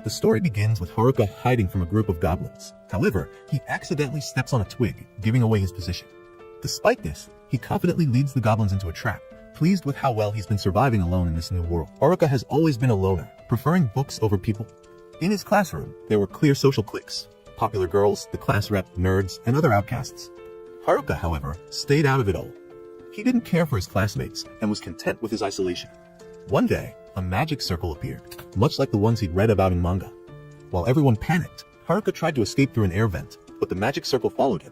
The story begins with Haruka hiding from a group of goblins. However, he accidentally steps on a twig, giving away his position. Despite this, he confidently leads the goblins into a trap, pleased with how well he's been surviving alone in this new world. Haruka has always been a loner, preferring books over people. In his classroom, there were clear social cliques: popular girls, the class rep, nerds, and other outcasts. Haruka, however, stayed out of it all. He didn't care for his classmates and was content with his isolation. One day, a magic circle appeared, much like the ones he'd read about in manga. While everyone panicked, Haruka tried to escape through an air vent, but the magic circle followed him.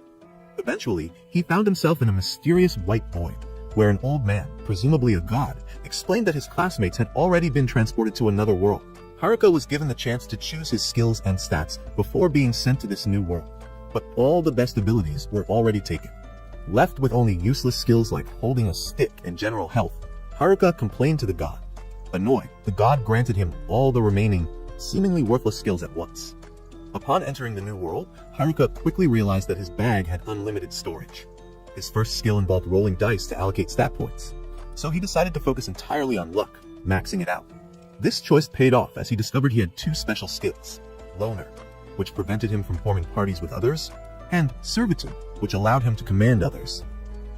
Eventually, he found himself in a mysterious white void, where an old man, presumably a god, explained that his classmates had already been transported to another world. Haruka was given the chance to choose his skills and stats before being sent to this new world, but all the best abilities were already taken. Left with only useless skills like holding a stick and general health, Haruka complained to the god. Annoyed, the god granted him all the remaining, seemingly worthless skills at once. Upon entering the new world, Haruka quickly realized that his bag had unlimited storage. His first skill involved rolling dice to allocate stat points, so he decided to focus entirely on luck, maxing it out. This choice paid off as he discovered he had two special skills: Loner, which prevented him from forming parties with others, and Servitude, which allowed him to command others.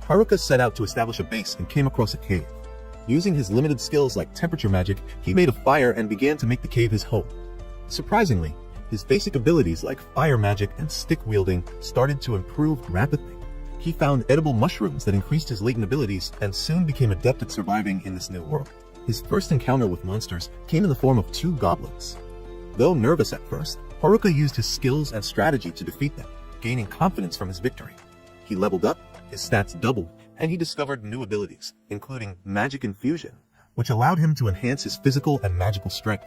Haruka set out to establish a base and came across a cave. Using his limited skills like temperature magic, he made a fire and began to make the cave his home. Surprisingly, his basic abilities like fire magic and stick wielding started to improve rapidly. He found edible mushrooms that increased his latent abilities and soon became adept at surviving in this new world. His first encounter with monsters came in the form of two goblins. Though nervous at first, Haruka used his skills and strategy to defeat them, gaining confidence from his victory. He leveled up, his stats doubled, and he discovered new abilities, including magic infusion, which allowed him to enhance his physical and magical strength.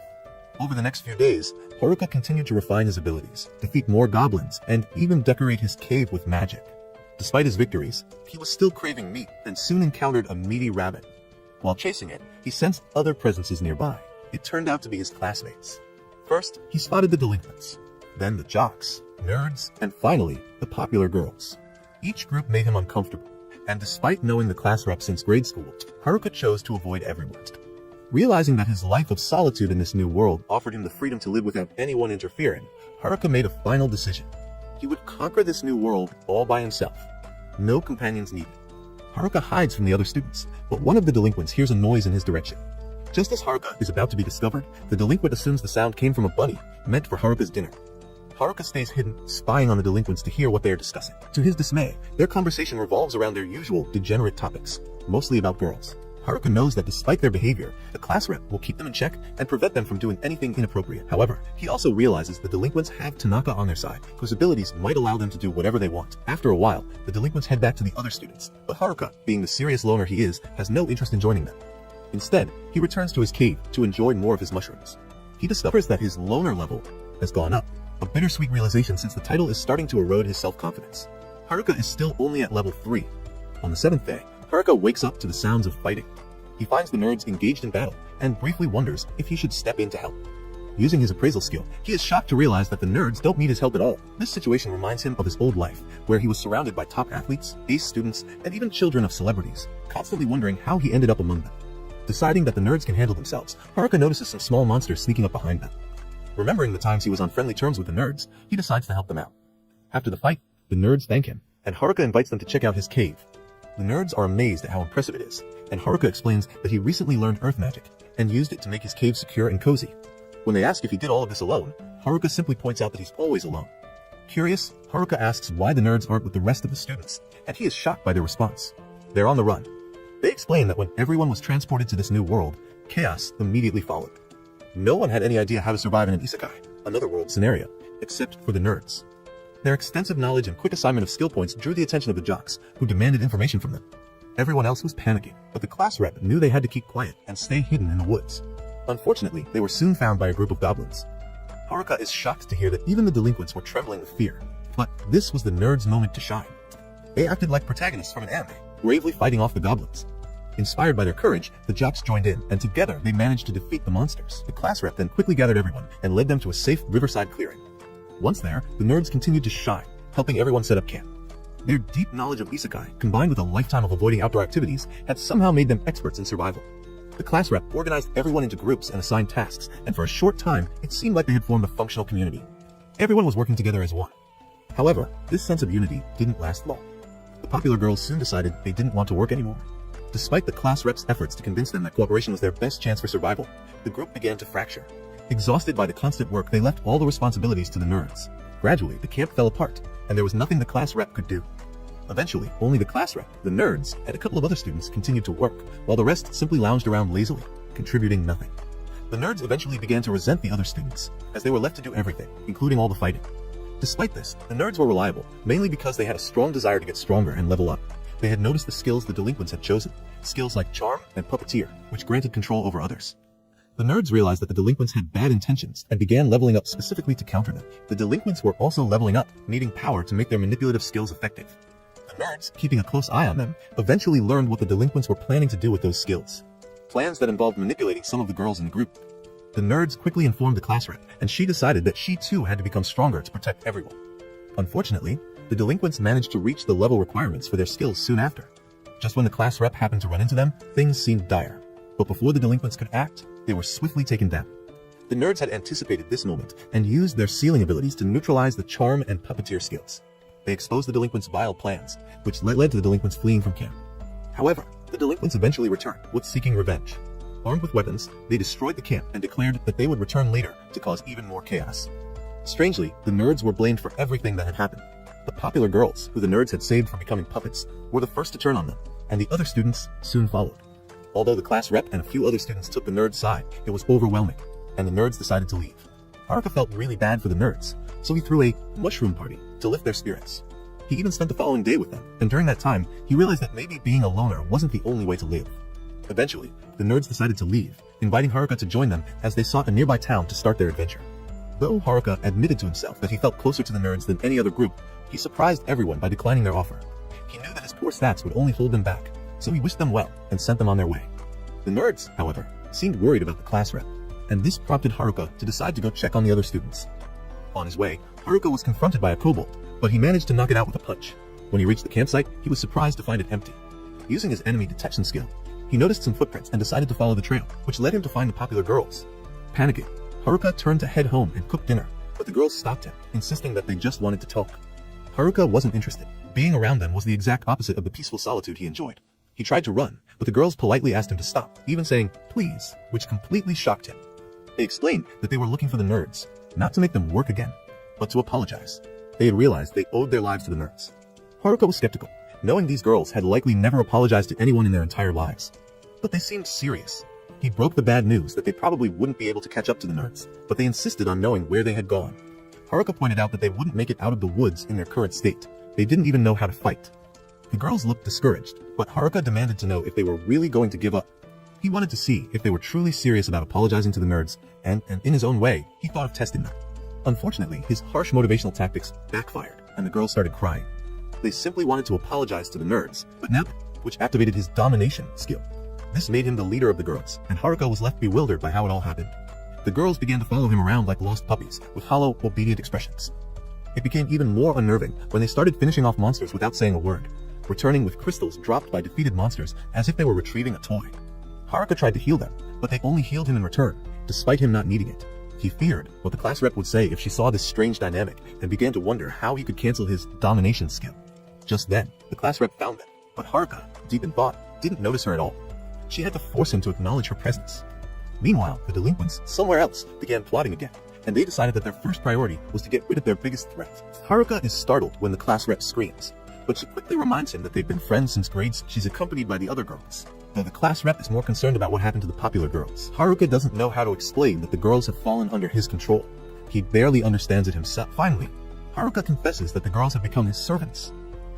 Over the next few days, Haruka continued to refine his abilities, defeat more goblins, and even decorate his cave with magic. Despite his victories, he was still craving meat and soon encountered a meaty rabbit. While chasing it, he sensed other presences nearby. It turned out to be his classmates. First, he spotted the delinquents, then the jocks, nerds, and finally, the popular girls. Each group made him uncomfortable, and despite knowing the class rep since grade school, Haruka chose to avoid everyone. Realizing that his life of solitude in this new world offered him the freedom to live without anyone interfering, Haruka made a final decision. He would conquer this new world all by himself. No companions needed. Haruka hides from the other students, but one of the delinquents hears a noise in his direction. Just as Haruka is about to be discovered, the delinquent assumes the sound came from a bunny meant for Haruka's dinner. Haruka stays hidden, spying on the delinquents to hear what they are discussing. To his dismay, their conversation revolves around their usual degenerate topics, mostly about girls. Haruka knows that despite their behavior, the class rep will keep them in check and prevent them from doing anything inappropriate. However, he also realizes the delinquents have Tanaka on their side, whose abilities might allow them to do whatever they want. After a while, the delinquents head back to the other students, but Haruka, being the serious loner he is, has no interest in joining them. Instead, he returns to his cave to enjoy more of his mushrooms. He discovers that his loner level has gone up, a bittersweet realization since the title is starting to erode his self-confidence. Haruka is still only at level 3. On the 7th day, Haruka wakes up to the sounds of fighting. He finds the nerds engaged in battle and briefly wonders if he should step in to help. Using his appraisal skill, he is shocked to realize that the nerds don't need his help at all. This situation reminds him of his old life, where he was surrounded by top athletes, ace students, and even children of celebrities, constantly wondering how he ended up among them. Deciding that the nerds can handle themselves, Haruka notices some small monsters sneaking up behind them. Remembering the times he was on friendly terms with the nerds, he decides to help them out. After the fight, the nerds thank him, and Haruka invites them to check out his cave. The nerds are amazed at how impressive it is, and Haruka explains that he recently learned earth magic and used it to make his cave secure and cozy. When they ask if he did all of this alone, Haruka simply points out that he's always alone. Curious, Haruka asks why the nerds aren't with the rest of the students, and he is shocked by their response. They're on the run. They explain that when everyone was transported to this new world, chaos immediately followed. No one had any idea how to survive in an isekai, another world scenario, except for the nerds. Their extensive knowledge and quick assignment of skill points drew the attention of the jocks, who demanded information from them. Everyone else was panicking, but the class rep knew they had to keep quiet and stay hidden in the woods. Unfortunately, they were soon found by a group of goblins. Haruka is shocked to hear that even the delinquents were trembling with fear, but this was the nerds' moment to shine. They acted like protagonists from an anime, bravely fighting off the goblins. Inspired by their courage, the jocks joined in, and together they managed to defeat the monsters. The class rep then quickly gathered everyone and led them to a safe riverside clearing. Once there, the nerds continued to shine, helping everyone set up camp. Their deep knowledge of isekai, combined with a lifetime of avoiding outdoor activities, had somehow made them experts in survival. The class rep organized everyone into groups and assigned tasks, and for a short time, it seemed like they had formed a functional community. Everyone was working together as one. However, this sense of unity didn't last long. The popular girls soon decided they didn't want to work anymore. Despite the class rep's efforts to convince them that cooperation was their best chance for survival, the group began to fracture. Exhausted by the constant work, they left all the responsibilities to the nerds. Gradually, the camp fell apart, and there was nothing the class rep could do. Eventually, only the class rep, the nerds, and a couple of other students continued to work, while the rest simply lounged around lazily, contributing nothing. The nerds eventually began to resent the other students, as they were left to do everything, including all the fighting. Despite this, the nerds were reliable, mainly because they had a strong desire to get stronger and level up. They had noticed the skills the delinquents had chosen, skills like charm and puppeteer, which granted control over others. The nerds realized that the delinquents had bad intentions and began leveling up specifically to counter them. The delinquents were also leveling up, needing power to make their manipulative skills effective. The nerds, keeping a close eye on them, eventually learned what the delinquents were planning to do with those skills. Plans that involved manipulating some of the girls in the group. The nerds quickly informed the class rep, and she decided that she too had to become stronger to protect everyone. Unfortunately, the delinquents managed to reach the level requirements for their skills soon after. Just when the class rep happened to run into them, things seemed dire. But before the delinquents could act, they were swiftly taken down. The nerds had anticipated this moment and used their sealing abilities to neutralize the charm and puppeteer skills. They exposed the delinquents' vile plans, which led to the delinquents fleeing from camp. However, the delinquents eventually returned, with seeking revenge. Armed with weapons, they destroyed the camp and declared that they would return later to cause even more chaos. Strangely, the nerds were blamed for everything that had happened. The popular girls, who the nerds had saved from becoming puppets, were the first to turn on them, and the other students soon followed. Although the class rep and a few other students took the nerds' side, it was overwhelming, and the nerds decided to leave. Haruka felt really bad for the nerds, so he threw a mushroom party to lift their spirits. He even spent the following day with them, and during that time, he realized that maybe being a loner wasn't the only way to live. Eventually, the nerds decided to leave, inviting Haruka to join them as they sought a nearby town to start their adventure. Though Haruka admitted to himself that he felt closer to the nerds than any other group, he surprised everyone by declining their offer. He knew that his poor stats would only hold him back, so he wished them well and sent them on their way. The nerds, however, seemed worried about the class rep, and this prompted Haruka to decide to go check on the other students. On his way, Haruka was confronted by a kobold, but he managed to knock it out with a punch. When he reached the campsite, he was surprised to find it empty. Using his enemy detection skill, he noticed some footprints and decided to follow the trail, which led him to find the popular girls. Panicking, Haruka turned to head home and cook dinner, but the girls stopped him, insisting that they just wanted to talk. Haruka wasn't interested. Being around them was the exact opposite of the peaceful solitude he enjoyed. He tried to run, but the girls politely asked him to stop, even saying, "Please," which completely shocked him. They explained that they were looking for the nerds, not to make them work again, but to apologize. They had realized they owed their lives to the nerds. Haruka was skeptical, knowing these girls had likely never apologized to anyone in their entire lives. But they seemed serious. He broke the bad news that they probably wouldn't be able to catch up to the nerds, but they insisted on knowing where they had gone. Haruka pointed out that they wouldn't make it out of the woods in their current state. They didn't even know how to fight. The girls looked discouraged, but Haruka demanded to know if they were really going to give up. He wanted to see if they were truly serious about apologizing to the nerds, and in his own way, he thought of testing them. Unfortunately, his harsh motivational tactics backfired, and the girls started crying. They simply wanted to apologize to the nerds, but now, which activated his domination skill. This made him the leader of the girls, and Haruka was left bewildered by how it all happened. The girls began to follow him around like lost puppies, with hollow, obedient expressions. It became even more unnerving when they started finishing off monsters without saying a word, returning with crystals dropped by defeated monsters as if they were retrieving a toy. Haruka tried to heal them, but they only healed him in return, despite him not needing it. He feared what the class rep would say if she saw this strange dynamic, and began to wonder how he could cancel his domination skill. Just then, the class rep found them, but Haruka, deep in thought, didn't notice her at all. She had to force him to acknowledge her presence. Meanwhile, the delinquents, somewhere else, began plotting again, and they decided that their first priority was to get rid of their biggest threat. Haruka is startled when the class rep screams, but she quickly reminds him that they've been friends since grades. She's accompanied by the other girls. Though the class rep is more concerned about what happened to the popular girls, Haruka doesn't know how to explain that the girls have fallen under his control. He barely understands it himself. Finally, Haruka confesses that the girls have become his servants,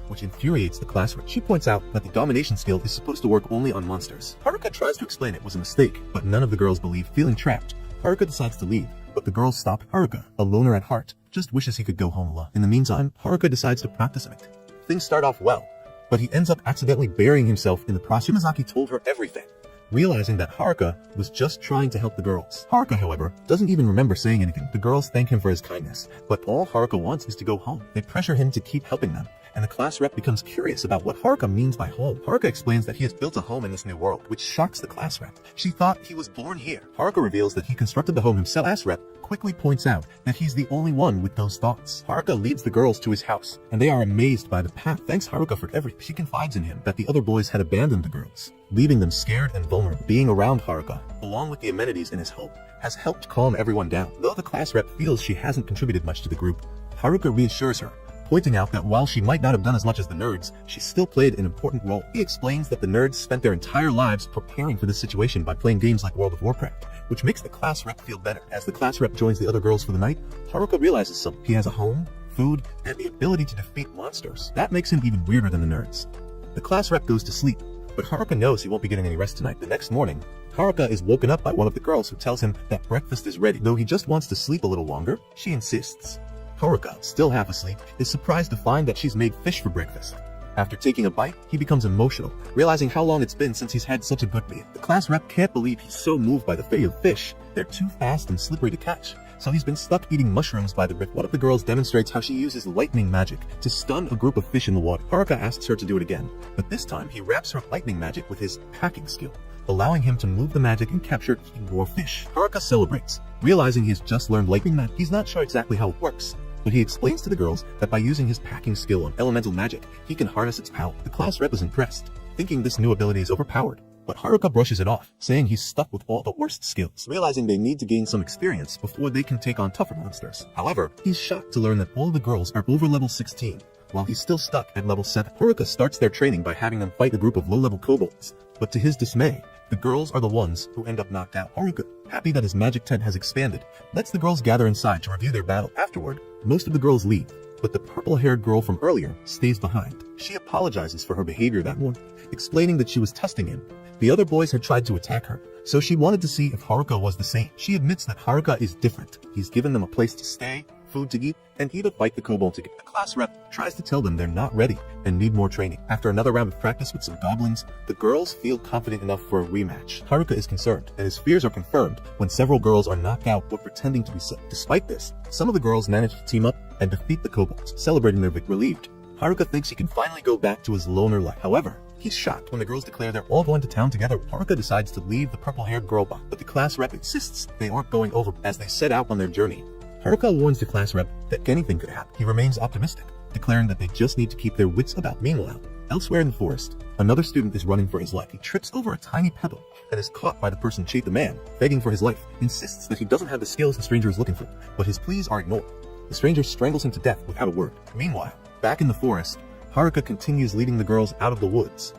which infuriates the class rep. She points out that the domination skill is supposed to work only on monsters. Haruka tries to explain it was a mistake, but none of the girls believe. Feeling trapped, Haruka decides to leave, but the girls stop. Haruka, a loner at heart, just wishes he could go home alone. In the meantime, Haruka decides to practice a bit. Things start off well, but he ends up accidentally burying himself in the process. Shimazaki told her everything, realizing that Haruka was just trying to help the girls. Haruka, however, doesn't even remember saying anything. The girls thank him for his kindness, but all Haruka wants is to go home. They pressure him to keep helping them, and the class rep becomes curious about what Haruka means by home. Haruka explains that he has built a home in this new world, which shocks the class rep. She thought he was born here. Haruka reveals that he constructed the home himself. Class rep quickly points out that he's the only one with those thoughts. Haruka leads the girls to his house, and they are amazed by the path. Thanks Haruka for everything. She confides in him that the other boys had abandoned the girls, leaving them scared and vulnerable. Being around Haruka, along with the amenities in his home, has helped calm everyone down. Though the class rep feels she hasn't contributed much to the group, Haruka reassures her, pointing out that while she might not have done as much as the nerds, she still played an important role. He explains that the nerds spent their entire lives preparing for this situation by playing games like World of Warcraft, which makes the class rep feel better. As the class rep joins the other girls for the night, Haruka realizes something. He has a home, food, and the ability to defeat monsters. That makes him even weirder than the nerds. The class rep goes to sleep, but Haruka knows he won't be getting any rest tonight. The next morning, Haruka is woken up by one of the girls who tells him that breakfast is ready. Though he just wants to sleep a little longer, she insists. Haruka, still half asleep, is surprised to find that she's made fish for breakfast. After taking a bite, he becomes emotional, realizing how long it's been since he's had such a good meal. The class rep can't believe he's so moved by the fate of fish. They're too fast and slippery to catch, so he's been stuck eating mushrooms by the river. One of the girls demonstrates how she uses lightning magic to stun a group of fish in the water. Haruka asks her to do it again, but this time he wraps her lightning magic with his packing skill, allowing him to move the magic and capture even more fish. Haruka celebrates, realizing he's just learned lightning magic. He's not sure exactly how it works, but he explains to the girls that by using his packing skill on elemental magic, he can harness its power. The class rep is impressed, thinking this new ability is overpowered, but Haruka brushes it off, saying he's stuck with all the worst skills, realizing they need to gain some experience before they can take on tougher monsters. However, he's shocked to learn that all the girls are over level 16, while he's still stuck at level 7. Haruka starts their training by having them fight a group of low-level kobolds, but to his dismay, the girls are the ones who end up knocked out. Haruka, happy that his magic tent has expanded, lets the girls gather inside to review their battle. Afterward, most of the girls leave, but the purple-haired girl from earlier stays behind. She apologizes for her behavior that morning, explaining that she was testing him. The other boys had tried to attack her, so she wanted to see if Haruka was the same. She admits that Haruka is different. He's given them a place to stay, food to eat, and even fight the kobold together. The class rep tries to tell them they're not ready and need more training. After another round of practice with some goblins, the girls feel confident enough for a rematch. Haruka is concerned, and his fears are confirmed when several girls are knocked out while pretending to be sick. Despite this, some of the girls manage to team up and defeat the kobolds, celebrating their victory. Relieved, Haruka thinks he can finally go back to his loner life. However, he's shocked when the girls declare they're all going to town together. Haruka decides to leave the purple-haired girl behind, but the class rep insists they aren't going over. As they set out on their journey, Haruka warns the class rep that anything could happen. He remains optimistic, declaring that they just need to keep their wits about. Meanwhile, elsewhere in the forest, another student is running for his life. He trips over a tiny pebble and is caught by the person chasing. The man, begging for his life, insists that he doesn't have the skills the stranger is looking for, but his pleas are ignored. The stranger strangles him to death without a word. Meanwhile, back in the forest, Haruka continues leading the girls out of the woods,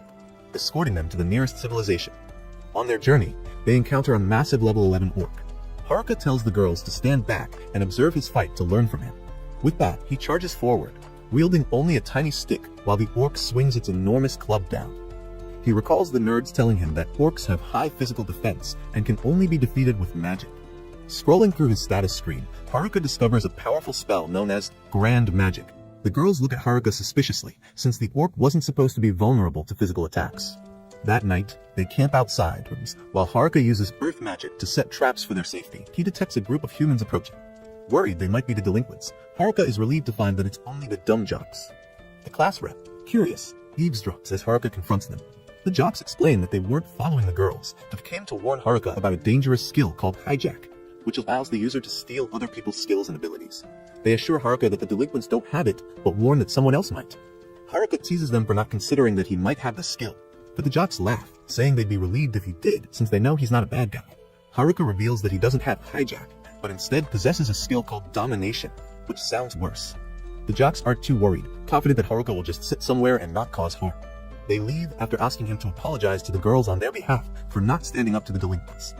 escorting them to the nearest civilization. On their journey, they encounter a massive level 11 orc. Haruka tells the girls to stand back and observe his fight to learn from him. With that, he charges forward, wielding only a tiny stick while the orc swings its enormous club down. He recalls the nerds telling him that orcs have high physical defense and can only be defeated with magic. Scrolling through his status screen, Haruka discovers a powerful spell known as Grand Magic. The girls look at Haruka suspiciously, since the orc wasn't supposed to be vulnerable to physical attacks. That night, they camp outside, while Haruka uses earth magic to set traps for their safety. He detects a group of humans approaching. Worried they might be the delinquents, Haruka is relieved to find that it's only the dumb jocks. The class rep, curious, eavesdrops as Haruka confronts them. The jocks explain that they weren't following the girls, but came to warn Haruka about a dangerous skill called hijack, which allows the user to steal other people's skills and abilities. They assure Haruka that the delinquents don't have it, but warn that someone else might. Haruka teases them for not considering that he might have the skill, but the jocks laugh, saying they'd be relieved if he did, since they know he's not a bad guy. Haruka reveals that he doesn't have hijack, but instead possesses a skill called domination, which sounds worse. The jocks aren't too worried, confident that Haruka will just sit somewhere and not cause harm. They leave after asking him to apologize to the girls on their behalf for not standing up to the delinquents.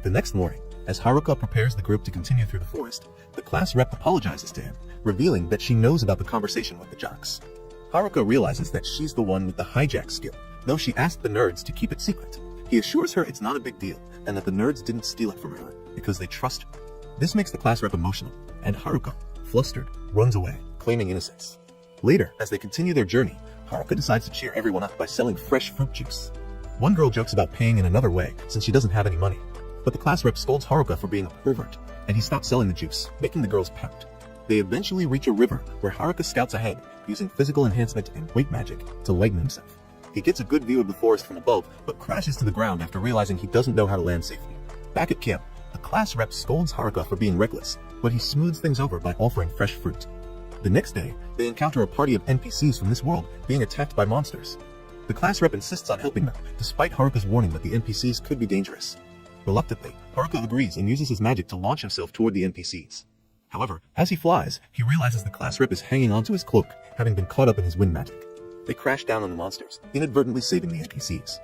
The next morning, as Haruka prepares the group to continue through the forest, the class rep apologizes to him, revealing that she knows about the conversation with the jocks. Haruka realizes that she's the one with the hijack skill, though she asked the nerds to keep it secret. He assures her it's not a big deal, and that the nerds didn't steal it from her, because they trust her. This makes the class rep emotional, and Haruka, flustered, runs away, claiming innocence. Later, as they continue their journey, Haruka decides to cheer everyone up by selling fresh fruit juice. One girl jokes about paying in another way, since she doesn't have any money, but the class rep scolds Haruka for being a pervert, and he stops selling the juice, making the girls pout. They eventually reach a river where Haruka scouts ahead, using physical enhancement and weight magic to lighten himself. He gets a good view of the forest from above, but crashes to the ground after realizing he doesn't know how to land safely. Back at camp, the class rep scolds Haruka for being reckless, but he smooths things over by offering fresh fruit. The next day, they encounter a party of NPCs from this world being attacked by monsters. The class rep insists on helping them, despite Haruka's warning that the NPCs could be dangerous. Reluctantly, Haruka agrees and uses his magic to launch himself toward the NPCs. However, as he flies, he realizes the class rep is hanging onto his cloak, having been caught up in his wind magic. They crash down on the monsters, inadvertently saving the NPCs.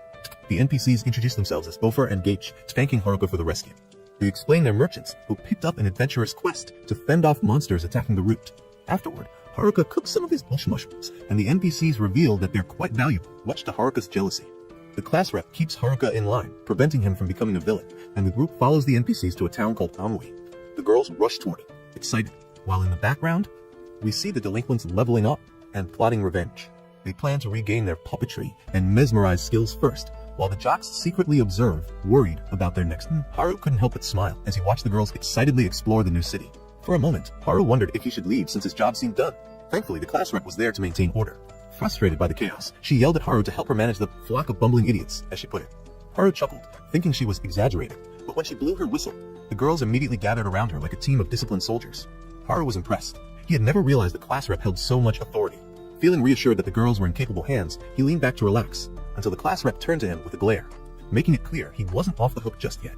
The NPCs introduce themselves as Bofer and Gage, thanking Haruka for the rescue. They explain they're merchants who picked up an adventurous quest to fend off monsters attacking the route. Afterward, Haruka cooks some of his bush mushrooms, and the NPCs reveal that they're quite valuable, much to Haruka's jealousy. The class rep keeps Haruka in line, preventing him from becoming a villain, and the group follows the NPCs to a town called Amui. The girls rush toward it, excited, while in the background, we see the delinquents leveling up and plotting revenge. They plan to regain their puppetry and mesmerize skills first, while the jocks secretly observe, worried about their next move. Haru couldn't help but smile as he watched the girls excitedly explore the new city. For a moment, Haru wondered if he should leave since his job seemed done. Thankfully, the class rep was there to maintain order. Frustrated by the chaos, she yelled at Haru to help her manage the flock of bumbling idiots, as she put it. Haru chuckled, thinking she was exaggerating, but when she blew her whistle, the girls immediately gathered around her like a team of disciplined soldiers. Haru was impressed. He had never realized the class rep held so much authority. Feeling reassured that the girls were in capable hands, he leaned back to relax, until the class rep turned to him with a glare, making it clear he wasn't off the hook just yet.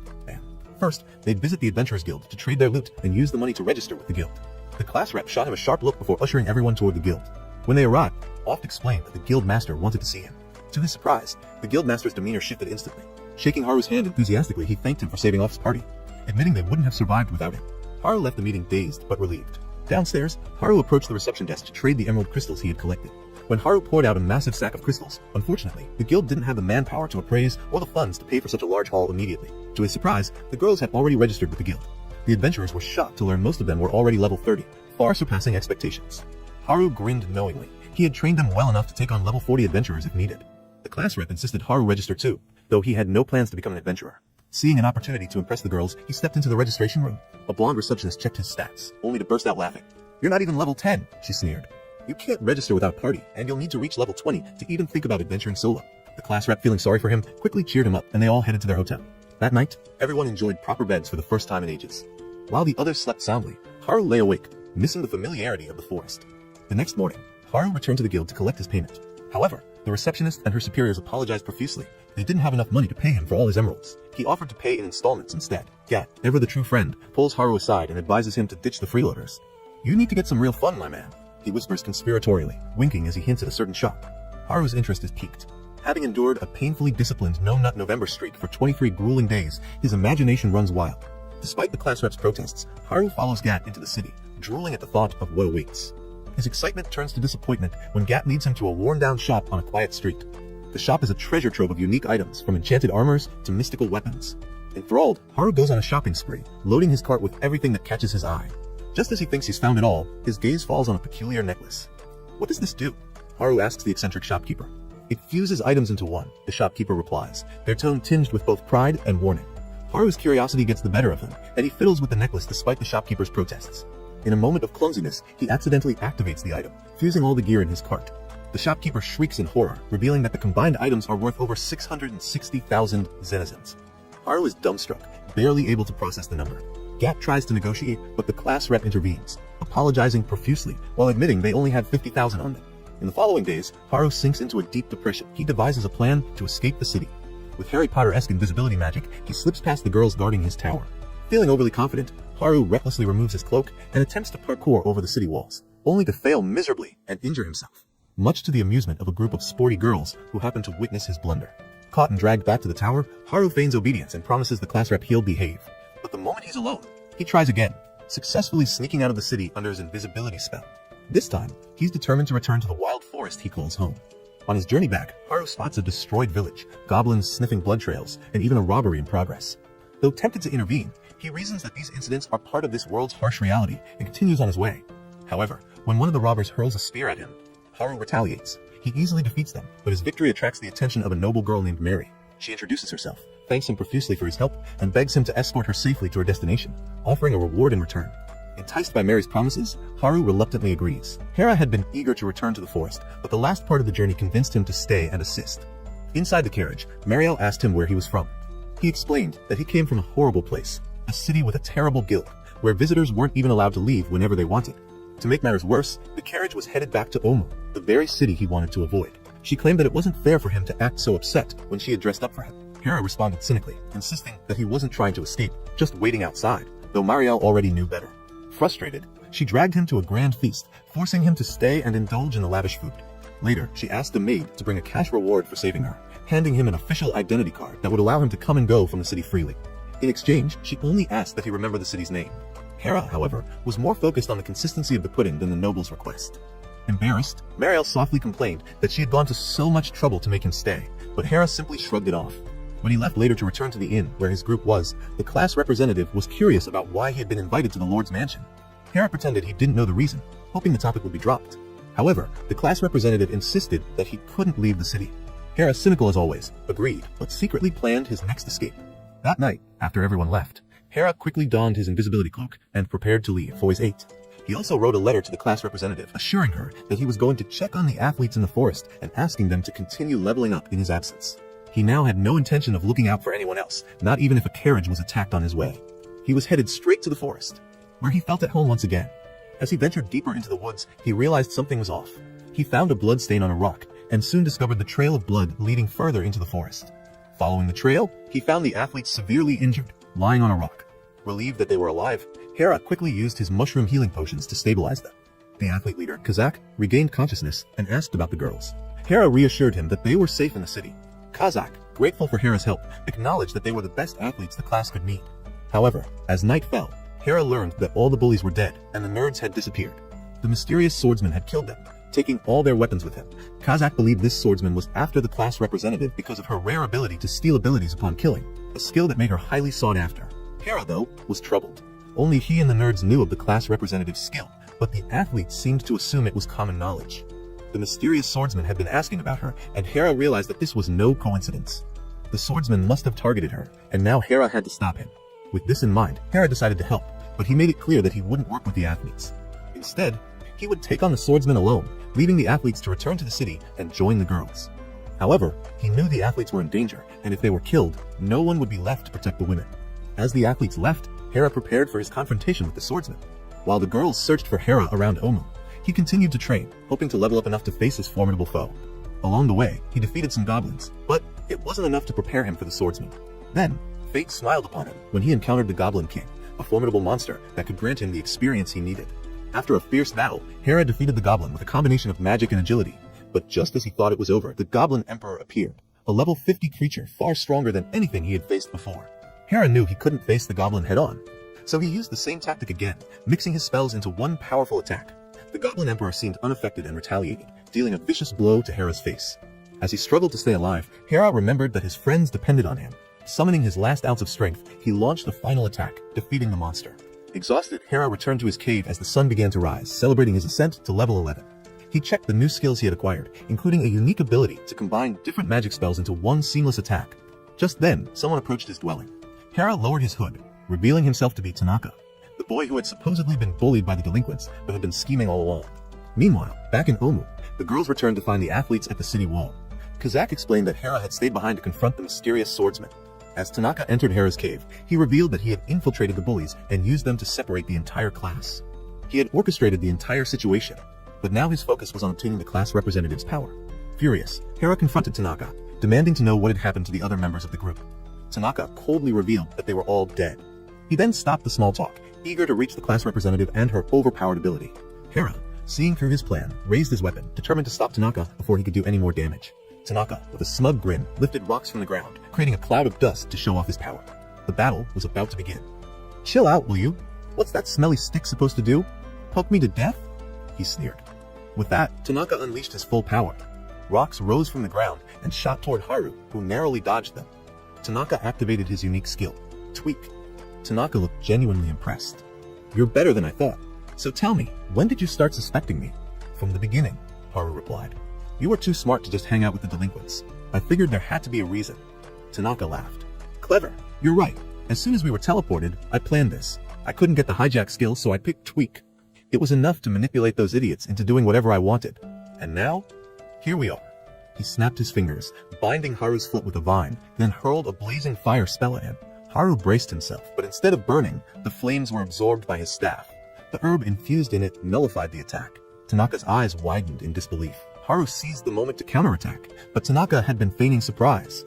First, they'd visit the Adventurers Guild to trade their loot and use the money to register with the guild. The class rep shot him a sharp look before ushering everyone toward the guild. When they arrived, Oft explained that the guild master wanted to see him. To his surprise, the guild master's demeanor shifted instantly. Shaking Haru's hand enthusiastically, he thanked him for saving off his party, admitting they wouldn't have survived without him. Haru left the meeting dazed but relieved. Downstairs, Haru approached the reception desk to trade the emerald crystals he had collected. When Haru poured out a massive sack of crystals, unfortunately, the guild didn't have the manpower to appraise or the funds to pay for such a large haul immediately. To his surprise, the girls had already registered with the guild. The adventurers were shocked to learn most of them were already level 30, far surpassing expectations. Haru grinned knowingly. He had trained them well enough to take on level 40 adventurers if needed. The class rep insisted Haru register too, though he had no plans to become an adventurer. Seeing an opportunity to impress the girls, he stepped into the registration room. A blonde receptionist checked his stats, only to burst out laughing. "You're not even level 10, she sneered. "You can't register without party, and you'll need to reach level 20 to even think about adventuring solo." The class rep, feeling sorry for him, quickly cheered him up, and they all headed to their hotel. That night, everyone enjoyed proper beds for the first time in ages. While the others slept soundly, Haru lay awake, missing the familiarity of the forest. The next morning, Haru returned to the guild to collect his payment. However, the receptionist and her superiors apologized profusely. They didn't have enough money to pay him for all his emeralds. He offered to pay in installments instead. Gat, ever the true friend, pulls Haru aside and advises him to ditch the freeloaders. "You need to get some real fun, my man," he whispers conspiratorially, winking as he hints at a certain shop. Haru's interest is piqued. Having endured a painfully disciplined no-nut November streak for 23 grueling days, his imagination runs wild. Despite the class rep's protests, Haru follows Gat into the city, drooling at the thought of what awaits. His excitement turns to disappointment when Gat leads him to a worn-down shop on a quiet street. The shop is a treasure trove of unique items, from enchanted armors to mystical weapons. Enthralled, Haru goes on a shopping spree, loading his cart with everything that catches his eye. Just as he thinks he's found it all, his gaze falls on a peculiar necklace. "What does this do?" Haru asks the eccentric shopkeeper. "It fuses items into one," the shopkeeper replies, their tone tinged with both pride and warning. Haru's curiosity gets the better of him, and he fiddles with the necklace despite the shopkeeper's protests. In a moment of clumsiness, he accidentally activates the item, fusing all the gear in his cart. The shopkeeper shrieks in horror, revealing that the combined items are worth over 660,000 zenizens. Haru is dumbstruck, barely able to process the number. Gat tries to negotiate, but the class rep intervenes, apologizing profusely while admitting they only had 50,000 on them. In the following days, Haru sinks into a deep depression. He devises a plan to escape the city. With Harry Potter-esque invisibility magic, he slips past the girls guarding his tower. Feeling overly confident, Haru recklessly removes his cloak and attempts to parkour over the city walls, only to fail miserably and injure himself, much to the amusement of a group of sporty girls who happen to witness his blunder. Caught and dragged back to the tower, Haru feigns obedience and promises the class rep he'll behave. But the moment he's alone, he tries again, successfully sneaking out of the city under his invisibility spell. This time, he's determined to return to the wild forest he calls home. On his journey back, Haru spots a destroyed village, goblins sniffing blood trails, and even a robbery in progress. Though tempted to intervene, he reasons that these incidents are part of this world's harsh reality and continues on his way. However, when one of the robbers hurls a spear at him, Haru retaliates. He easily defeats them, but his victory attracts the attention of a noble girl named Mary. She introduces herself, thanks him profusely for his help, and begs him to escort her safely to her destination, offering a reward in return. Enticed by Mary's promises, Haru reluctantly agrees. Hera had been eager to return to the forest, but the last part of the journey convinced him to stay and assist. Inside the carriage, Mariel asked him where he was from. He explained that he came from a horrible place, a city with a terrible guild, where visitors weren't even allowed to leave whenever they wanted. To make matters worse, the carriage was headed back to Omu, the very city he wanted to avoid. She claimed that it wasn't fair for him to act so upset when she had dressed up for him. Hera responded cynically, insisting that he wasn't trying to escape, just waiting outside, though Mariel already knew better. Frustrated, she dragged him to a grand feast, forcing him to stay and indulge in the lavish food. Later, she asked the maid to bring a cash reward for saving her, handing him an official identity card that would allow him to come and go from the city freely. In exchange, she only asked that he remember the city's name. Hera, however, was more focused on the consistency of the pudding than the noble's request. Embarrassed, Mariel softly complained that she had gone to so much trouble to make him stay, but Hera simply shrugged it off. When he left later to return to the inn where his group was, the class representative was curious about why he had been invited to the Lord's mansion. Hera pretended he didn't know the reason, hoping the topic would be dropped. However, the class representative insisted that he couldn't leave the city. Hera, cynical as always, agreed, but secretly planned his next escape. That night, after everyone left, Hera quickly donned his invisibility cloak and prepared to leave, Voice 8. He also wrote a letter to the class representative, assuring her that he was going to check on the athletes in the forest and asking them to continue leveling up in his absence. He now had no intention of looking out for anyone else, not even if a carriage was attacked on his way. He was headed straight to the forest, where he felt at home once again. As he ventured deeper into the woods, he realized something was off. He found a blood stain on a rock, and soon discovered the trail of blood leading further into the forest. Following the trail, he found the athletes severely injured, lying on a rock. Relieved that they were alive, Hera quickly used his mushroom healing potions to stabilize them. The athlete leader, Kazak, regained consciousness and asked about the girls. Hera reassured him that they were safe in the city. Kazak, grateful for Hera's help, acknowledged that they were the best athletes the class could need. However, as night fell, Hera learned that all the bullies were dead and the nerds had disappeared. The mysterious swordsman had killed them, taking all their weapons with him. Kazak believed this swordsman was after the class representative because of her rare ability to steal abilities upon killing, a skill that made her highly sought after. Hera, though, was troubled. Only he and the nerds knew of the class representative's skill, but the athletes seemed to assume it was common knowledge. The mysterious swordsman had been asking about her, and Hera realized that this was no coincidence. The swordsman must have targeted her, and now Hera had to stop him. With this in mind, Hera decided to help, but he made it clear that he wouldn't work with the athletes. Instead, he would take on the swordsman alone, leaving the athletes to return to the city and join the girls. However, he knew the athletes were in danger, and if they were killed, no one would be left to protect the women. As the athletes left, Hera prepared for his confrontation with the swordsman. While the girls searched for Hera around Omu, he continued to train, hoping to level up enough to face his formidable foe. Along the way, he defeated some goblins, but it wasn't enough to prepare him for the swordsman. Then, fate smiled upon him when he encountered the Goblin King, a formidable monster that could grant him the experience he needed. After a fierce battle, Hera defeated the goblin with a combination of magic and agility, but just as he thought it was over, the Goblin Emperor appeared, a level 50 creature far stronger than anything he had faced before. Hera knew he couldn't face the goblin head-on, so he used the same tactic again, mixing his spells into one powerful attack. The Goblin Emperor seemed unaffected and retaliated, dealing a vicious blow to Hera's face. As he struggled to stay alive, Hera remembered that his friends depended on him. Summoning his last ounce of strength, he launched the final attack, defeating the monster. Exhausted, Hera returned to his cave as the sun began to rise, celebrating his ascent to level 11. He checked the new skills he had acquired, including a unique ability to combine different magic spells into one seamless attack. Just then, someone approached his dwelling. Hera lowered his hood, revealing himself to be Tanaka, the boy who had supposedly been bullied by the delinquents but had been scheming all along. Meanwhile, back in Omu, the girls returned to find the athletes at the city wall. Kazak explained that Hera had stayed behind to confront the mysterious swordsman. As Tanaka entered Hera's cave, he revealed that he had infiltrated the bullies and used them to separate the entire class. He had orchestrated the entire situation, but now his focus was on obtaining the class representative's power. Furious, Hera confronted Tanaka, demanding to know what had happened to the other members of the group. Tanaka coldly revealed that they were all dead. He then stopped the small talk, eager to reach the class representative and her overpowered ability. Hera, seeing through his plan, raised his weapon, determined to stop Tanaka before he could do any more damage. Tanaka, with a smug grin, lifted rocks from the ground, creating a cloud of dust to show off his power. The battle was about to begin. "Chill out, will you? What's that smelly stick supposed to do? Poke me to death?" he sneered. With that, Tanaka unleashed his full power. Rocks rose from the ground and shot toward Haru, who narrowly dodged them. Tanaka activated his unique skill, Tweak. Tanaka looked genuinely impressed. "You're better than I thought. So tell me, when did you start suspecting me?" "From the beginning," Haru replied. "You were too smart to just hang out with the delinquents. I figured there had to be a reason." Tanaka laughed. "Clever. You're right. As soon as we were teleported, I planned this. I couldn't get the hijack skill, so I picked Tweak. It was enough to manipulate those idiots into doing whatever I wanted. And now, here we are. He snapped his fingers, binding Haru's foot with a vine, then hurled a blazing fire spell at him. Haru braced himself, but instead of burning, the flames were absorbed by his staff. The herb infused in it nullified the attack. Tanaka's eyes widened in disbelief. Haru seized the moment to counterattack, but Tanaka had been feigning surprise.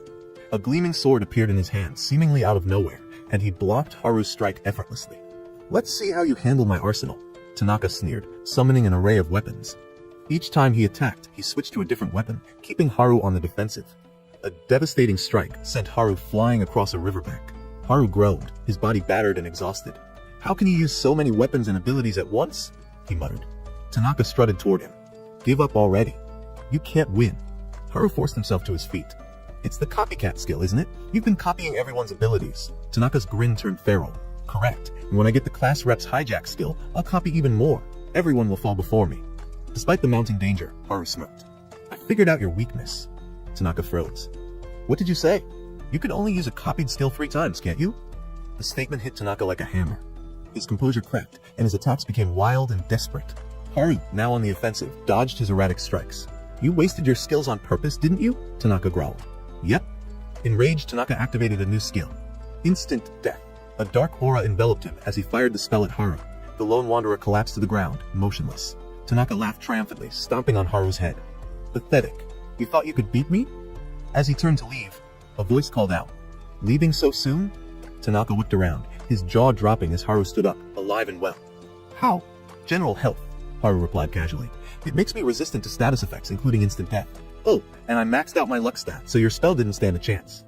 A gleaming sword appeared in his hand, seemingly out of nowhere, and he blocked Haru's strike effortlessly. "Let's see how you handle my arsenal," Tanaka sneered, summoning an array of weapons. Each time he attacked, he switched to a different weapon, keeping Haru on the defensive. A devastating strike sent Haru flying across a riverbank. Haru groaned, his body battered and exhausted. "How can you use so many weapons and abilities at once?" he muttered. Tanaka strutted toward him. "Give up already. You can't win." Haru forced himself to his feet. "It's the copycat skill, isn't it? You've been copying everyone's abilities." Tanaka's grin turned feral. "Correct. And when I get the class rep's hijack skill, I'll copy even more. Everyone will fall before me." Despite the mounting danger, Haru smirked. "I figured out your weakness." Tanaka froze. "What did you say? You can only use a copied skill 3 times, can't you?" The statement hit Tanaka like a hammer. His composure cracked, and his attacks became wild and desperate. Haru, now on the offensive, dodged his erratic strikes. "You wasted your skills on purpose, didn't you?" Tanaka growled. "Yep." Enraged, Tanaka activated a new skill. Instant Death. A dark aura enveloped him as he fired the spell at Haru. The lone wanderer collapsed to the ground, motionless. Tanaka laughed triumphantly, stomping on Haru's head. "Pathetic. You thought you could beat me?" As he turned to leave, a voice called out, "Leaving so soon?" Tanaka looked around, his jaw dropping as Haru stood up, alive and well. "How?" "General health," Haru replied casually. "It makes me resistant to status effects, including instant death. Oh, and I maxed out my luck stat, so your spell didn't stand a chance."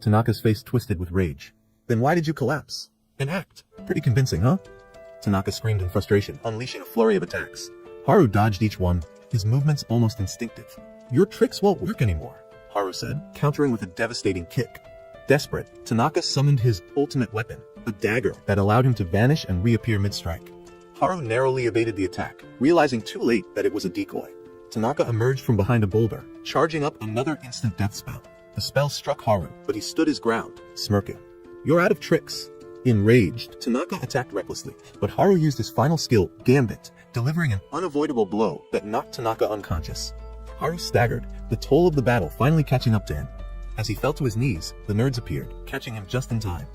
Tanaka's face twisted with rage. "Then why did you collapse?" "An act. Pretty convincing, huh?" Tanaka screamed in frustration, unleashing a flurry of attacks. Haru dodged each one, his movements almost instinctive. "Your tricks won't work anymore," Haru said, countering with a devastating kick. Desperate, Tanaka summoned his ultimate weapon, a dagger that allowed him to vanish and reappear mid-strike. Haru narrowly evaded the attack, realizing too late that it was a decoy. Tanaka emerged from behind a boulder, charging up another instant death spell. The spell struck Haru, but he stood his ground, smirking. "You're out of tricks." Enraged, Tanaka attacked recklessly, but Haru used his final skill, Gambit, delivering an unavoidable blow that knocked Tanaka unconscious. Haru staggered, the toll of the battle finally catching up to him. As he fell to his knees, the nerds appeared, catching him just in time.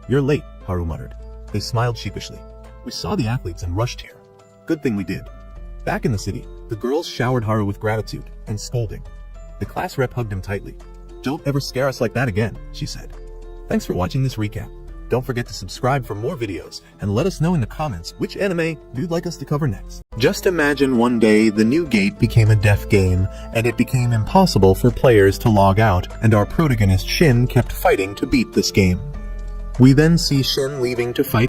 "You're late," Haru muttered. They smiled sheepishly. "We saw the athletes and rushed here. Good thing we did." Back in the city, the girls showered Haru with gratitude and scolding. The class rep hugged him tightly. "Don't ever scare us like that again," she said. Thanks for watching this recap. Don't forget to subscribe for more videos, and let us know in the comments which anime you'd like us to cover next. Just imagine one day the new gate became a death game, and it became impossible for players to log out, and our protagonist Shin kept fighting to beat this game. We then see Shin leaving to fight